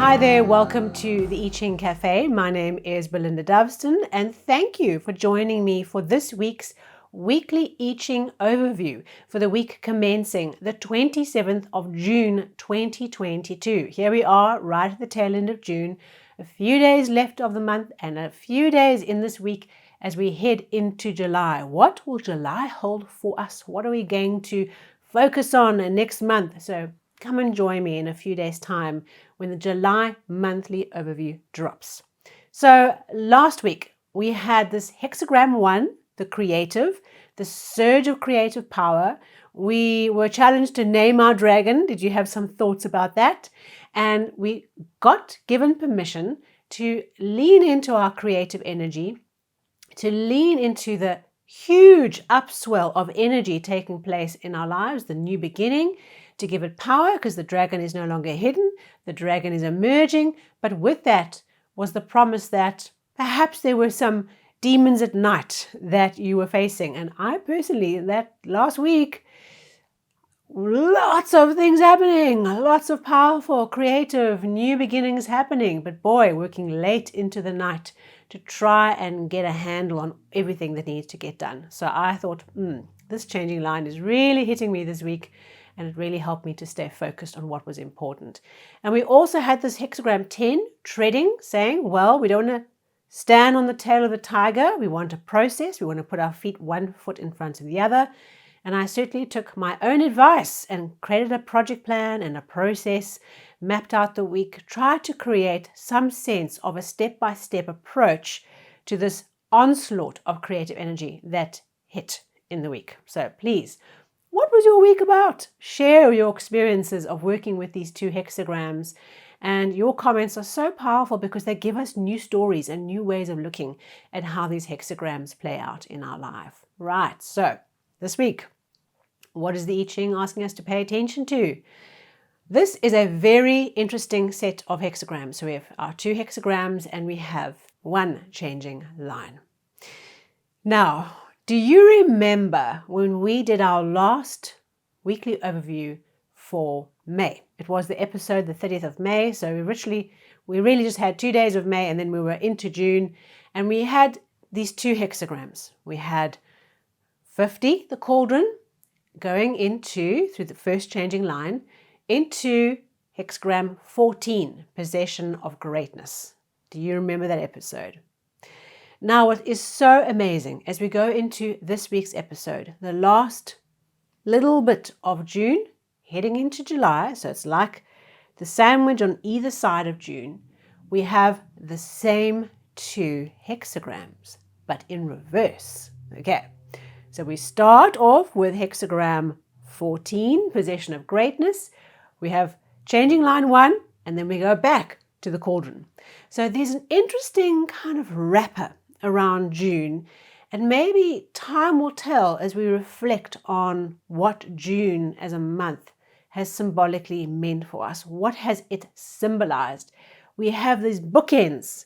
Hi there, welcome to the I Ching Cafe. My name is Belinda Doveston and thank you for joining me for this week's weekly I Ching overview for the week commencing the 27th of June 2022. Here we are right at the tail end of June, a few days left of the month and a few days in this week as we head into July. What will July hold for us? What are we going to focus on next month? So come and join me in a few days' time when the July monthly overview drops. So last week we had this Hexagram 1, the creative, the surge of creative power. We were challenged to name our dragon. Did you have some thoughts about that? And we got given permission to lean into our creative energy, to lean into the huge upswell of energy taking place in our lives, the new beginning, to give it power because the dragon is no longer hidden, the dragon is emerging. But with that was the promise that perhaps there were some demons at night that you were facing. And I personally, that last week, lots of things happening, lots of powerful, creative, new beginnings happening. But boy, working late into the night to try and get a handle on everything that needs to get done. So I thought, this changing line is really hitting me this week. And it really helped me to stay focused on what was important. And we also had this Hexagram 10 treading, saying, well, we don't want to stand on the tail of the tiger. We want to process. We want to put our feet one foot in front of the other. And I certainly took my own advice and created a project plan and a process, mapped out the week, tried to create some sense of a step-by-step approach to this onslaught of creative energy that hit in the week. So please, what was your week about? Share your experiences of working with these two hexagrams. And your comments are so powerful because they give us new stories and new ways of looking at how these hexagrams play out in our life. Right, so this week, what is the I Ching asking us to pay attention to? This is a very interesting set of hexagrams. So we have our two hexagrams and we have one changing line. Now, do you remember when we did our last weekly overview for May? It was the episode the 30th of May. So we really just had 2 days of May and then we were into June and we had these two hexagrams. We had 50, the cauldron, going through the first changing line, into hexagram 14, possession of greatness. Do you remember that episode? Now, what is so amazing as we go into this week's episode, the last little bit of June, heading into July, so it's like the sandwich on either side of June, we have the same two hexagrams, but in reverse. Okay, so we start off with hexagram 14, possession of greatness. We have changing line 1, and then we go back to the cauldron. So there's an interesting kind of wrapper around June, and maybe time will tell as we reflect on what June as a month has symbolically meant for us. What has it symbolized? We have these bookends,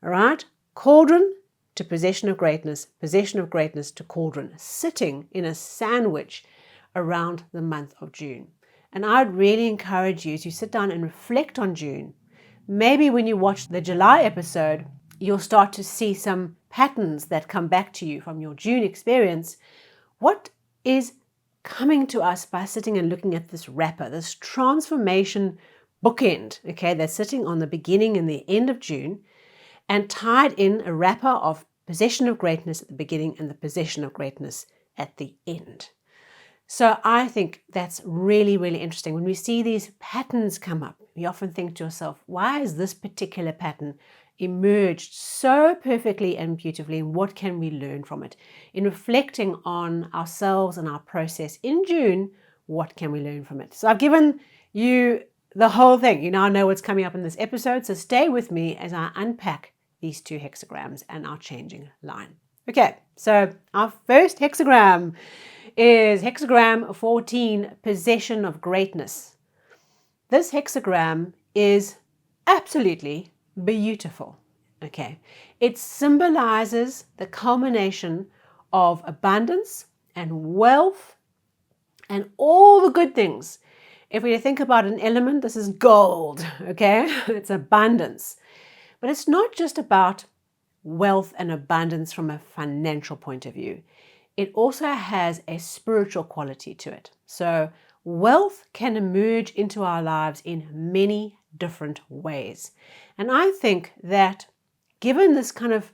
all right? Cauldron to possession of greatness to cauldron, sitting in a sandwich around the month of June. And I'd really encourage you to sit down and reflect on June. Maybe when you watch the July episode, you'll start to see some patterns that come back to you from your June experience. What is coming to us by sitting and looking at this wrapper, this transformation bookend, okay, that's sitting on the beginning and the end of June and tied in a wrapper of possession of greatness at the beginning and the possession of greatness at the end. So I think that's really, really interesting. When we see these patterns come up, you often think to yourself, why is this particular pattern emerged so perfectly and beautifully, and what can we learn from it? In reflecting on ourselves and our process in June, what can we learn from it? So I've given you the whole thing. You now know what's coming up in this episode, so stay with me as I unpack these two hexagrams and our changing line. Okay, so our first hexagram is hexagram 14, possession of greatness. This hexagram is absolutely beautiful. Okay, it symbolizes the culmination of abundance and wealth and all the good things If we think about an element, this is gold, okay? It's abundance. But it's not just about wealth and abundance from a financial point of view. It also has a spiritual quality to it. So wealth can emerge into our lives in many different ways. And I think that given this kind of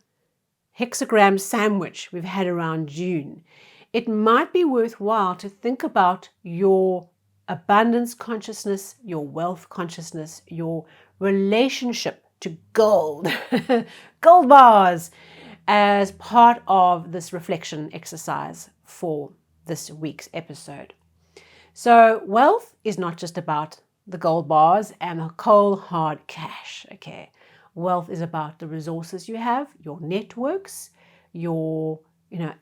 hexagram sandwich we've had around June, it might be worthwhile to think about your abundance consciousness, your wealth consciousness, your relationship to gold, gold bars, as part of this reflection exercise for this week's episode. So wealth is not just about the gold bars and the cold hard cash, okay? Wealth is about the resources you have, your networks, your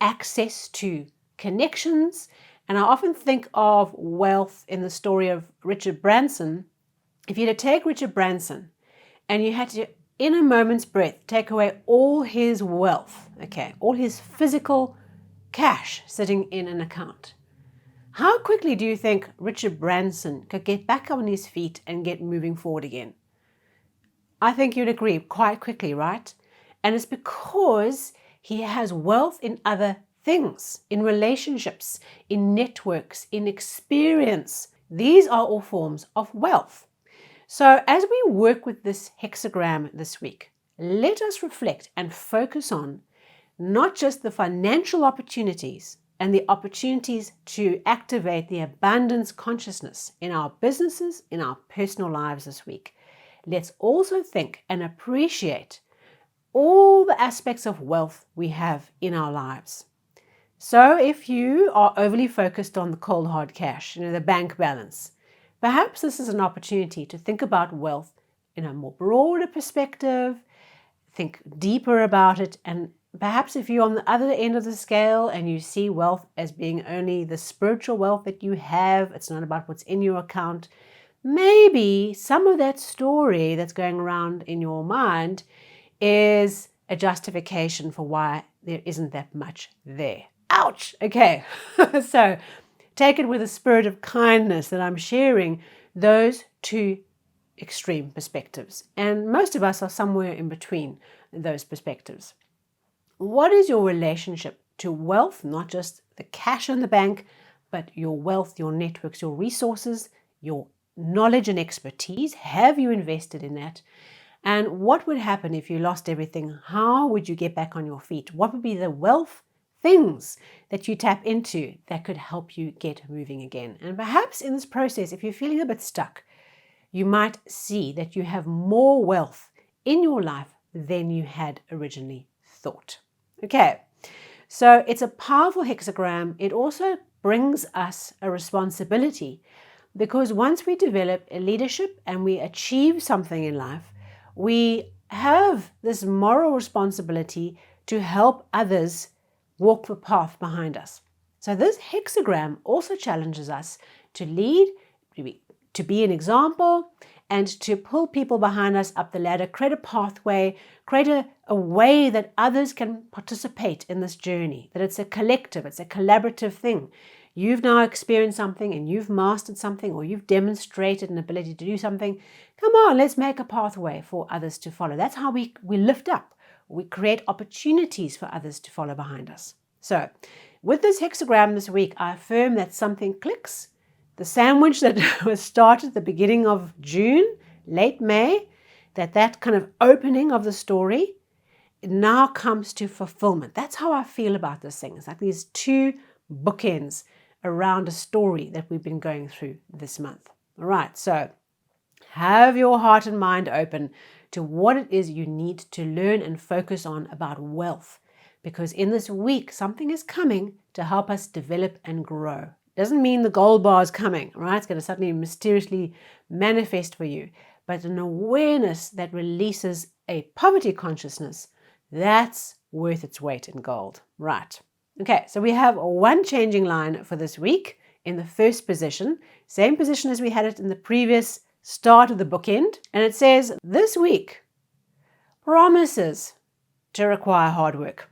access to connections. And I often think of wealth in the story of Richard Branson. If you had to take Richard Branson and you had to, in a moment's breath, take away all his wealth, okay, all his physical cash sitting in an account, how quickly do you think Richard Branson could get back on his feet and get moving forward again? I think you'd agree, quite quickly, right? And it's because he has wealth in other things, in relationships, in networks, in experience. These are all forms of wealth. So as we work with this hexagram this week, let us reflect and focus on not just the financial opportunities and the opportunities to activate the abundance consciousness in our businesses, in our personal lives this week. Let's also think and appreciate all the aspects of wealth we have in our lives. So if you are overly focused on the cold hard cash, the bank balance, perhaps this is an opportunity to think about wealth in a more broader perspective, think deeper about it, and perhaps if you're on the other end of the scale and you see wealth as being only the spiritual wealth that you have, it's not about what's in your account, maybe some of that story that's going around in your mind is a justification for why there isn't that much there. Ouch! Okay, so take it with a spirit of kindness that I'm sharing those two extreme perspectives. And most of us are somewhere in between those perspectives. What is your relationship to wealth? Not just the cash in the bank, but your wealth, your networks, your resources, your knowledge and expertise. Have you invested in that? And what would happen if you lost everything? How would you get back on your feet? What would be the wealth things that you tap into that could help you get moving again? And perhaps in this process, if you're feeling a bit stuck, you might see that you have more wealth in your life than you had originally thought. Okay, so it's a powerful hexagram. It also brings us a responsibility, because once we develop a leadership and we achieve something in life, we have this moral responsibility to help others walk the path behind us. So this hexagram also challenges us to lead, to be an example, and to pull people behind us up the ladder, create a pathway, create a way that others can participate in this journey, that it's a collective, it's a collaborative thing. You've now experienced something and you've mastered something, or you've demonstrated an ability to do something. Come on, let's make a pathway for others to follow. That's how we lift up. We create opportunities for others to follow behind us. So with this hexagram this week, I affirm that something clicks. The sandwich that was started at the beginning of June, late May, that kind of opening of the story now comes to fulfillment. That's how I feel about this thing. It's like these two bookends around a story that we've been going through this month. All right, so have your heart and mind open to what it is you need to learn and focus on about wealth, because in this week, something is coming to help us develop and grow. Doesn't mean the gold bar is coming, right? It's going to suddenly mysteriously manifest for you, but an awareness that releases a poverty consciousness, that's worth its weight in gold, right? Okay, so we have one changing line for this week in the first position, same position as we had it in the previous start of the bookend, and it says this week promises to require hard work.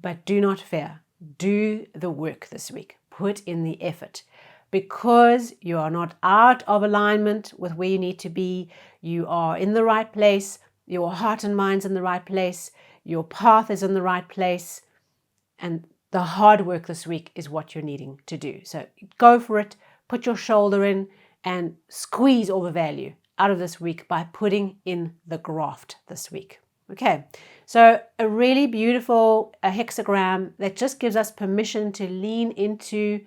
But do not fear. Do the work this week. Put in the effort. because you are not out of alignment with where you need to be. You are in the right place. Your heart and mind's in the right place. Your path is in the right place. And the hard work this week is what you're needing to do. So go for it. Put your shoulder in and squeeze all the value out of this week by putting in the graft this week. Okay, so a really beautiful hexagram that just gives us permission to lean into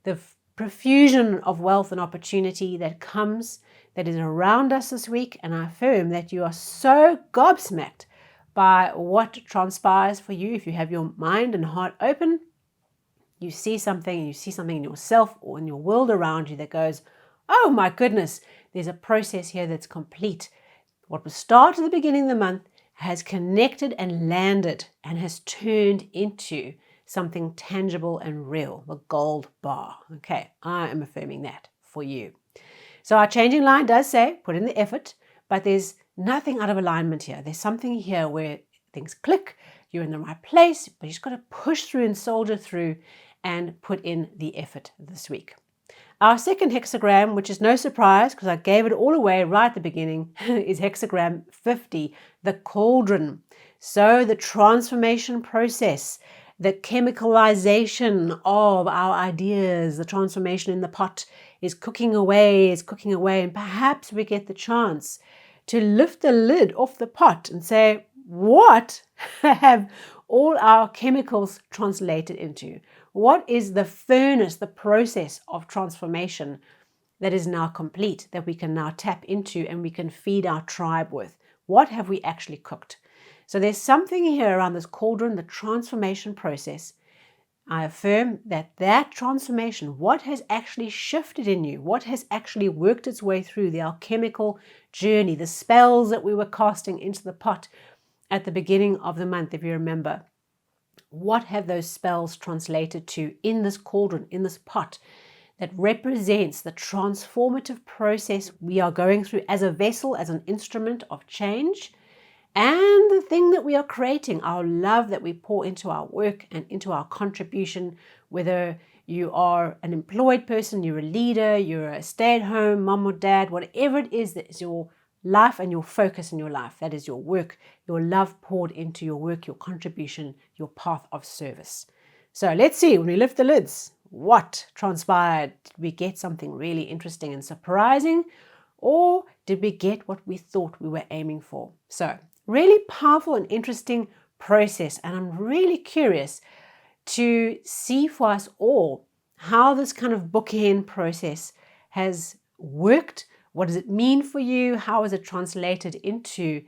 the profusion of wealth and opportunity that comes, that is around us this week. And I affirm that you are so gobsmacked by what transpires for you. If you have your mind and heart open, you see something in yourself or in your world around you that goes, oh my goodness, there's a process here that's complete. What was started at the beginning of the month has connected and landed and has turned into something tangible and real, the gold bar. Okay, I am affirming that for you. So our changing line does say, put in the effort, but there's nothing out of alignment here. There's something here where things click, you're in the right place, but you just got to push through and soldier through and put in the effort this week. Our second hexagram, which is no surprise because I gave it all away right at the beginning, is hexagram 50, the cauldron. So the transformation process, the chemicalization of our ideas, the transformation in the pot is cooking away, and perhaps we get the chance to lift the lid off the pot and say, what have all our chemicals translated into? What is the furnace, the process of transformation that is now complete, that we can now tap into and we can feed our tribe with? What have we actually cooked? So there's something here around this cauldron, the transformation process. I affirm that transformation, what has actually shifted in you, what has actually worked its way through the alchemical journey, the spells that we were casting into the pot at the beginning of the month, if you remember. What have those spells translated to in this cauldron, in this pot, that represents the transformative process we are going through as a vessel, as an instrument of change, and the thing that we are creating, our love that we pour into our work and into our contribution, whether you are an employed person, you're a leader, you're a stay-at-home mom or dad, whatever it is that is your life and your focus in your life, that is your work, your love poured into your work, your contribution, your path of service. So let's see, when we lift the lids, what transpired? Did we get something really interesting and surprising? Or did we get what we thought we were aiming for? So really powerful and interesting process. And I'm really curious to see for us all how this kind of bookend process has worked. What does it mean for you? How is it translated into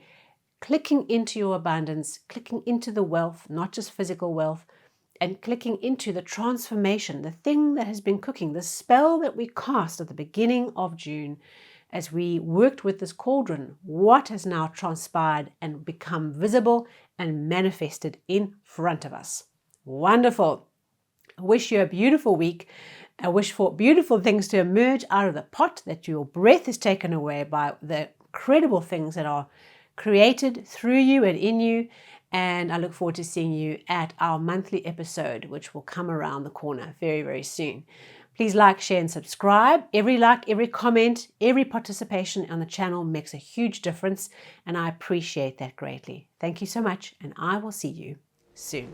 clicking into your abundance, clicking into the wealth, not just physical wealth, and clicking into the transformation, the thing that has been cooking, the spell that we cast at the beginning of June as we worked with this cauldron, what has now transpired and become visible and manifested in front of us. Wonderful. I wish you a beautiful week. I wish for beautiful things to emerge out of the pot, that your breath is taken away by the incredible things that are created through you and in you. And I look forward to seeing you at our monthly episode, which will come around the corner very, very soon. Please like, share, and subscribe. Every like, every comment, every participation on the channel makes a huge difference, and I appreciate that greatly. Thank you so much, and I will see you soon.